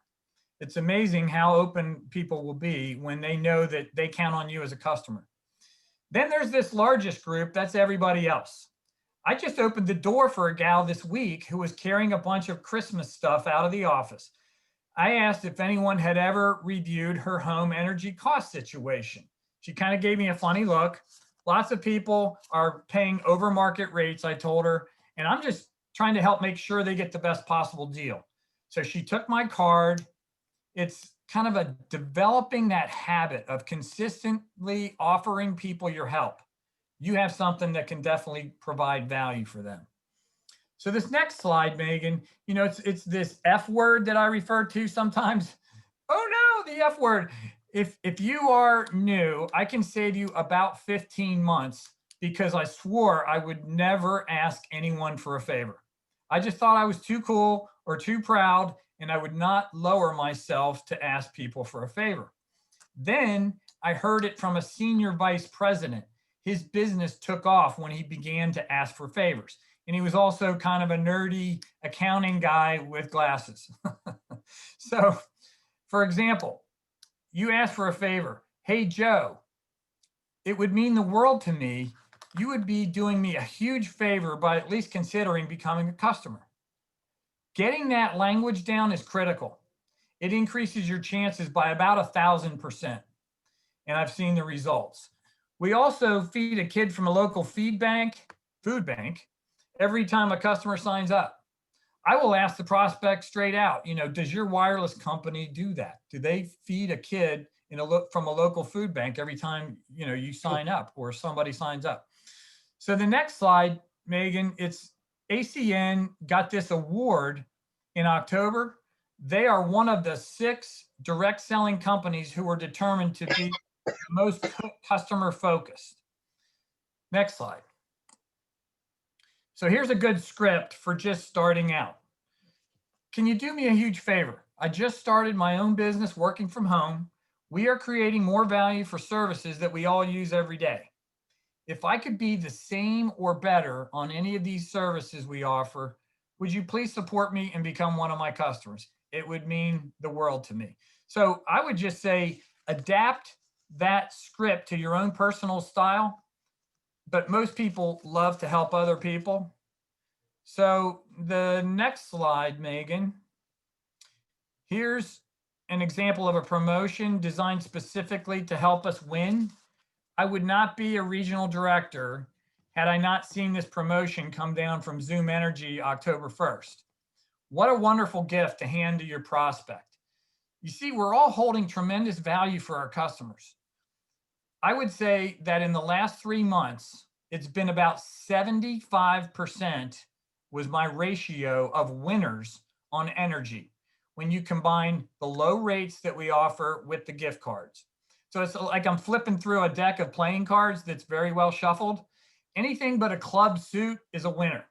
It's amazing how open people will be when they know that they count on you as a customer. Then there's this largest group, that's everybody else. I just opened the door for a gal this week who was carrying a bunch of Christmas stuff out of the office. I asked if anyone had ever reviewed her home energy cost situation. She kind of gave me a funny look. Lots of people are paying over market rates, I told her, and I'm just trying to help make sure they get the best possible deal. So she took my card. It's kind of a developing that habit of consistently offering people your help. You have something that can definitely provide value for them. So this next slide, Megan, you know, it's this F word that I refer to sometimes. Oh no, the F word. If you are new, I can save you about 15 months because I swore I would never ask anyone for a favor. I just thought I was too cool or too proud, and I would not lower myself to ask people for a favor. Then I heard it from a senior vice president. His business took off when he began to ask for favors. And he was also kind of a nerdy accounting guy with glasses. So, for example, you ask for a favor. Hey, Joe, it would mean the world to me. You would be doing me a huge favor by at least considering becoming a customer. Getting that language down is critical. It increases your chances by about 1,000%. And I've seen the results. We also feed a kid from a local food bank, every time a customer signs up. I will ask the prospect straight out, you know, does your wireless company do that? Do they feed a kid from a local food bank every time, you know, you sign up or somebody signs up? So the next slide, Megan, it's ACN got this award in October. They are one of the 6 direct selling companies who were determined to be the most customer focused. Next slide. So here's a good script for just starting out. Can you do me a huge favor? I just started my own business working from home. We are creating more value for services that we all use every day. If I could be the same or better on any of these services we offer, would you please support me and become one of my customers? It would mean the world to me. So I would just say, adapt that script to your own personal style, but most people love to help other people. So the next slide, Megan, here's an example of a promotion designed specifically to help us win. I would not be a regional director had I not seen this promotion come down from Zoom Energy October 1st. What a wonderful gift to hand to your prospect. You see, we're all holding tremendous value for our customers. I would say that in the last 3 months, it's been about 75% was my ratio of winners on energy when you combine the low rates that we offer with the gift cards. So it's like I'm flipping through a deck of playing cards that's very well shuffled. Anything but a club suit is a winner.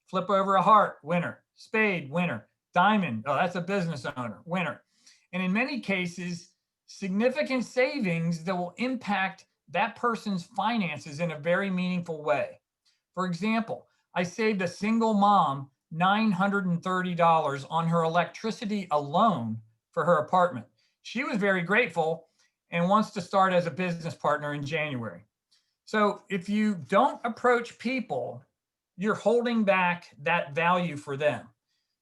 Flip over a heart, winner. Spade, winner. Diamond, oh, that's a business owner, winner. And in many cases, significant savings that will impact that person's finances in a very meaningful way. For example, I saved a single mom $930 on her electricity alone for her apartment. She was very grateful and wants to start as a business partner in January. So if you don't approach people, you're holding back that value for them.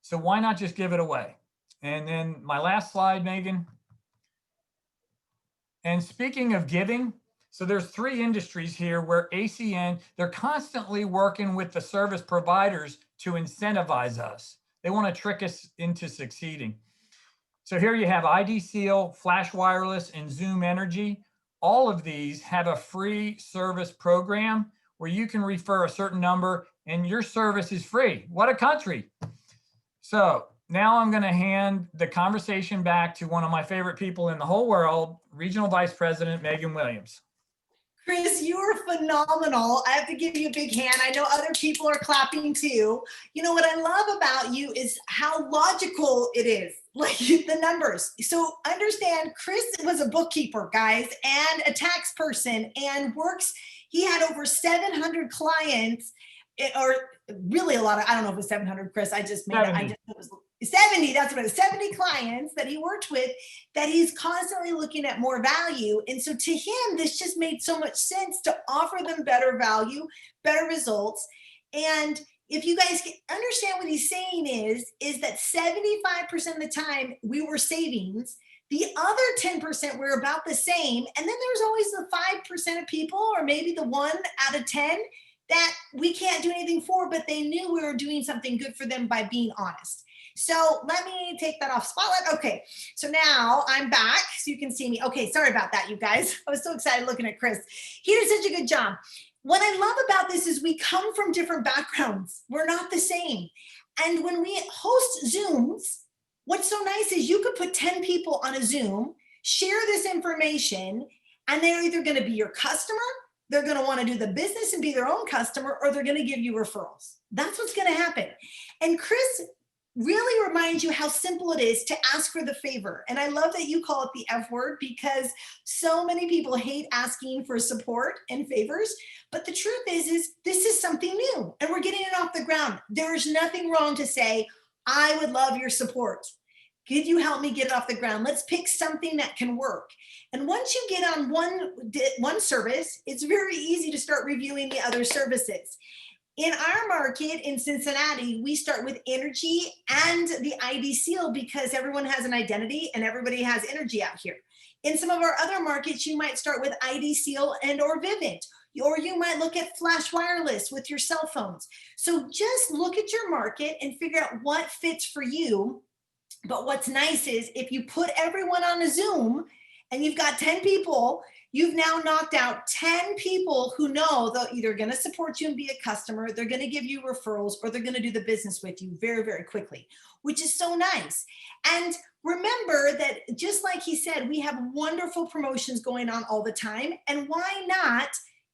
So why not just give it away? And then my last slide, Megan. And speaking of giving, so there's 3 industries here where ACN, they're constantly working with the service providers to incentivize us. They want to trick us into succeeding. So here you have ID Seal, Flash Wireless, and Zoom Energy. All of these have a free service program where you can refer a certain number and your service is free. What a country. So now I'm going to hand the conversation back to one of my favorite people in the whole world, Regional Vice President Megan Williams. Chris, you are phenomenal. I have to give you a big hand. I know other people are clapping too. You know, what I love about you is how logical it is, like the numbers. So understand, Chris was a bookkeeper, guys, and a tax person and he had over 700 clients or really a lot of, I don't know if it was 700, Chris, I just made 70. it was 70, that's what it was, 70 clients that he worked with, that he's constantly looking at more value. And so to him, this just made so much sense to offer them better value, better results. And if you guys understand what he's saying is that 75% of the time we were savings, the other 10% were about the same. And then there's always the 5% of people, or maybe the 1 out of 10 that we can't do anything for, but they knew we were doing something good for them by being honest. So let me take that off spotlight. Okay, so now I'm back so you can see me. Okay, sorry about that, you guys. I was so excited looking at Chris. He did such a good job. What I love about this is we come from different backgrounds. We're not the same. And when we host Zooms, what's so nice is you could put 10 people on a Zoom, share this information, and they're either going to be your customer, they're going to want to do the business and be their own customer, or they're going to give you referrals. That's what's going to happen. And Chris really reminds you how simple it is to ask for the favor. And I love that you call it the F word, because so many people hate asking for support and favors. But the truth is this is something new and we're getting it off the ground. There is nothing wrong to say, I would love your support. Could you help me get it off the ground? Let's pick something that can work. And once you get on one service, it's very easy to start reviewing the other services. In our market in Cincinnati, we start with energy and the ID seal because everyone has an identity and everybody has energy out here. In some of our other markets, you might start with ID seal and or Vivint, or you might look at flash wireless with your cell phones. So just look at your market and figure out what fits for you. But what's nice is if you put everyone on a Zoom and you've got 10 people, you've now knocked out 10 people who know they're either going to support you and be a customer, they're going to give you referrals, or they're going to do the business with you very, very quickly, which is so nice. And remember that just like he said, we have wonderful promotions going on all the time. And why not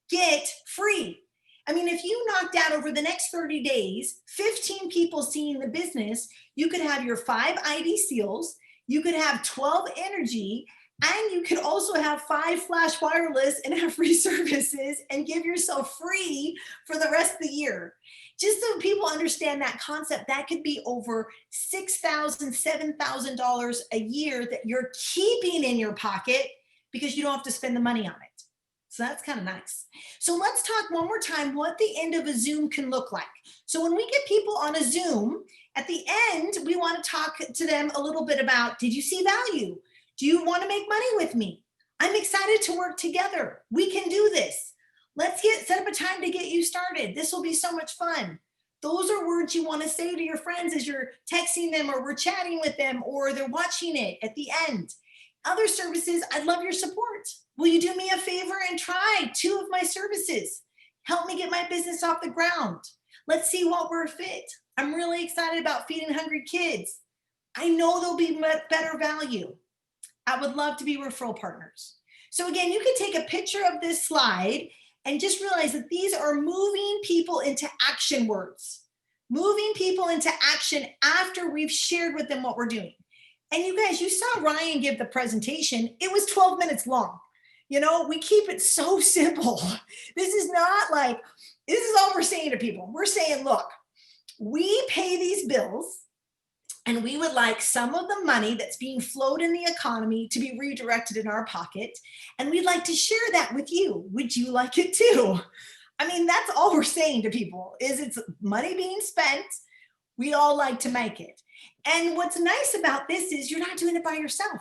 get free? I mean, if you knocked out over the next 30 days, 15 people seeing the business, you could have your 5 ID seals, you could have 12 energy, and you could also have 5 flash wireless and have free services and give yourself free for the rest of the year. Just so people understand that concept, that could be over $6,000, $7,000 a year that you're keeping in your pocket because you don't have to spend the money on it. So that's kind of nice. So let's talk one more time what the end of a Zoom can look like. So when we get people on a Zoom, at the end, we want to talk to them a little bit about, did you see value? Do you want to make money with me? I'm excited to work together. We can do this. Let's set up a time to get you started. This will be so much fun. Those are words you want to say to your friends as you're texting them or we're chatting with them or they're watching it at the end. Other services, I'd love your support. Will you do me a favor and try 2 of my services? Help me get my business off the ground. Let's see what we're fit. I'm really excited about feeding hungry kids. I know there'll be better value. I would love to be referral partners. So again, you can take a picture of this slide and just realize that these are moving people into action words, moving people into action after we've shared with them what we're doing. And you guys, you saw Ryan give the presentation. It was 12 minutes long. You know, we keep it so simple. This is not like, this is all we're saying to people. We're saying, look, we pay these bills and we would like some of the money that's being flowed in the economy to be redirected in our pocket. And we'd like to share that with you. Would you like it too? I mean, that's all we're saying to people is it's money being spent. We all like to make it. And what's nice about this is you're not doing it by yourself.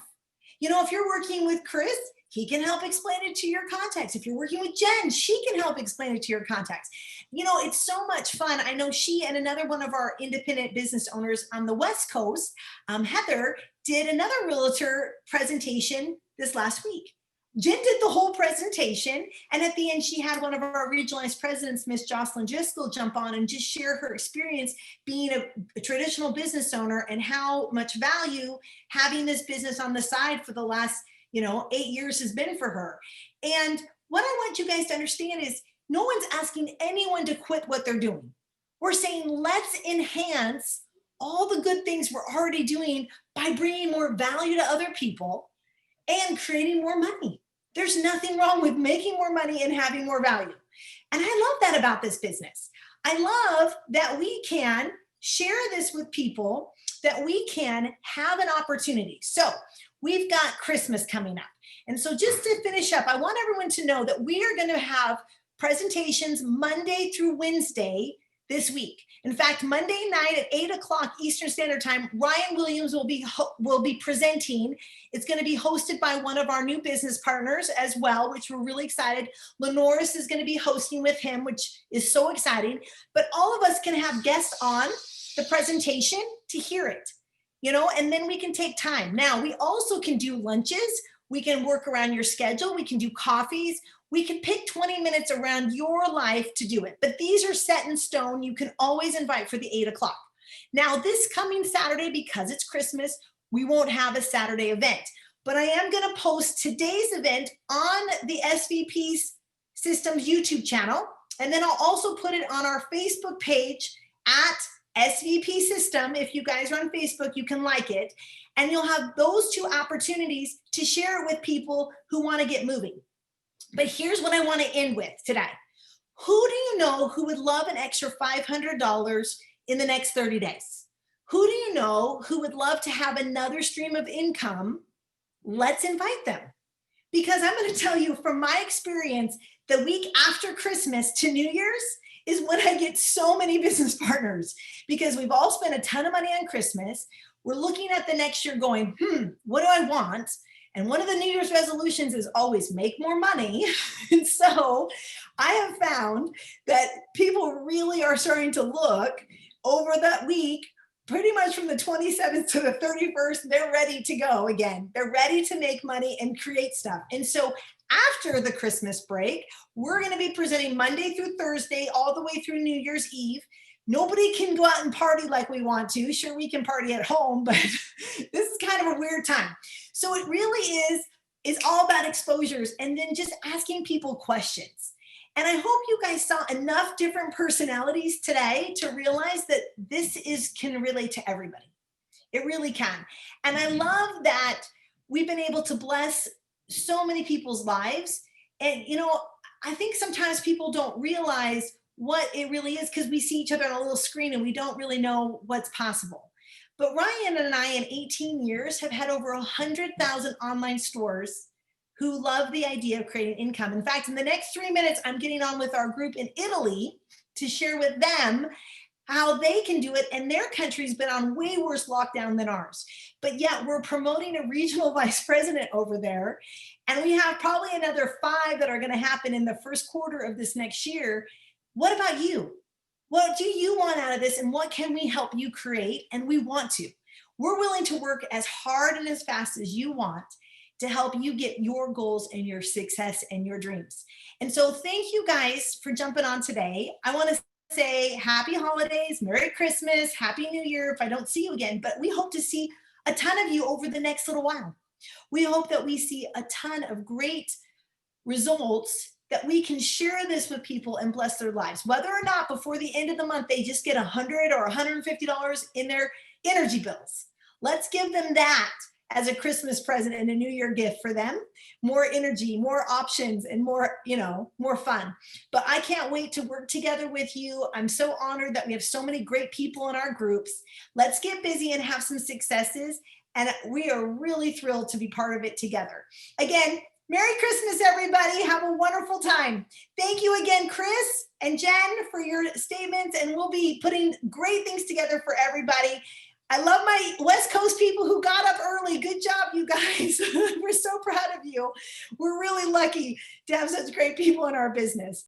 You know, if you're working with Chris, he can help explain it to your contacts. If you're working with Jen, she can help explain it to your contacts. You know, it's so much fun. I know she and another one of our independent business owners on the West Coast, Heather, did another realtor presentation this last week. Jen did the whole presentation. And at the end, she had one of our regionalized presidents, Miss Jocelyn Driscoll, jump on and just share her experience being a traditional business owner and how much value having this business on the side for the last 8 years has been for her. And what I want you guys to understand is no one's asking anyone to quit what they're doing. We're saying, let's enhance all the good things we're already doing by bringing more value to other people and creating more money. There's nothing wrong with making more money and having more value. And I love that about this business. I love that we can share this with people, that we can have an opportunity. So we've got Christmas coming up. And so just to finish up, I want everyone to know that we are going to have presentations Monday through Wednesday this week. In fact, Monday night at 8 o'clock Eastern Standard Time, Ryan Williams will be presenting. It's going to be hosted by one of our new business partners as well, which we're really excited. Lenoris is going to be hosting with him, which is so exciting. But all of us can have guests on the presentation to hear it, and then we can take time. Now, we also can do lunches. We can work around your schedule. We can do coffees. We can pick 20 minutes around your life to do it. But these are set in stone. You can always invite for the 8 o'clock. Now, this coming Saturday, because it's Christmas, we won't have a Saturday event. But I am going to post today's event on the SVP Systems YouTube channel. And then I'll also put it on our Facebook page at SVP System. If you guys are on Facebook, you can like it. And you'll have those two opportunities to share it with people who want to get moving. But here's what I want to end with today. Who do you know who would love an extra $500 in the next 30 days? Who do you know who would love to have another stream of income? Let's invite them. Because I'm going to tell you from my experience, the week after Christmas to New Year's is when I get so many business partners, because we've all spent a ton of money on Christmas. We're looking at the next year going, what do I want? And one of the New Year's resolutions is always make more money. And so I have found that people really are starting to look over that week, pretty much from the 27th to the 31st, they're ready to go again. They're ready to make money and create stuff. And so after the Christmas break, we're going to be presenting Monday through Thursday, all the way through New Year's Eve. Nobody can go out and party like we want to. Sure, we can party at home, but this is kind of a weird time. So it really is all about exposures and then just asking people questions. And I hope you guys saw enough different personalities today to realize that this can relate to everybody. It really can. And I love that we've been able to bless so many people's lives. And, I think sometimes people don't realize what it really is because we see each other on a little screen and we don't really know what's possible. But Ryan and I in 18 years have had over 100,000 online stores who love the idea of creating income. In fact, in the next 3 minutes, I'm getting on with our group in Italy to share with them how they can do it. And their country's been on way worse lockdown than ours. But yet we're promoting a regional vice president over there. And we have probably another 5 that are going to happen in the first quarter of this next year. What about you? What do you want out of this? And what can we help you create? And we want to. We're willing to work as hard and as fast as you want to help you get your goals and your success and your dreams. And so thank you guys for jumping on today. I want to say happy holidays, Merry Christmas, Happy New Year if I don't see you again, but we hope to see a ton of you over the next little while. We hope that we see a ton of great results, that we can share this with people and bless their lives, whether or not before the end of the month, they just get $100 or $150 in their energy bills. Let's give them that as a Christmas present and a New Year gift for them. More energy, more options, and more fun. But I can't wait to work together with you. I'm so honored that we have so many great people in our groups. Let's get busy and have some successes. And we are really thrilled to be part of it together. Again, Merry Christmas, everybody. Have a wonderful time. Thank you again, Chris and Jen, for your statements. And we'll be putting great things together for everybody. I love my West Coast people who got up early. Good job, you guys. We're so proud of you. We're really lucky to have such great people in our business.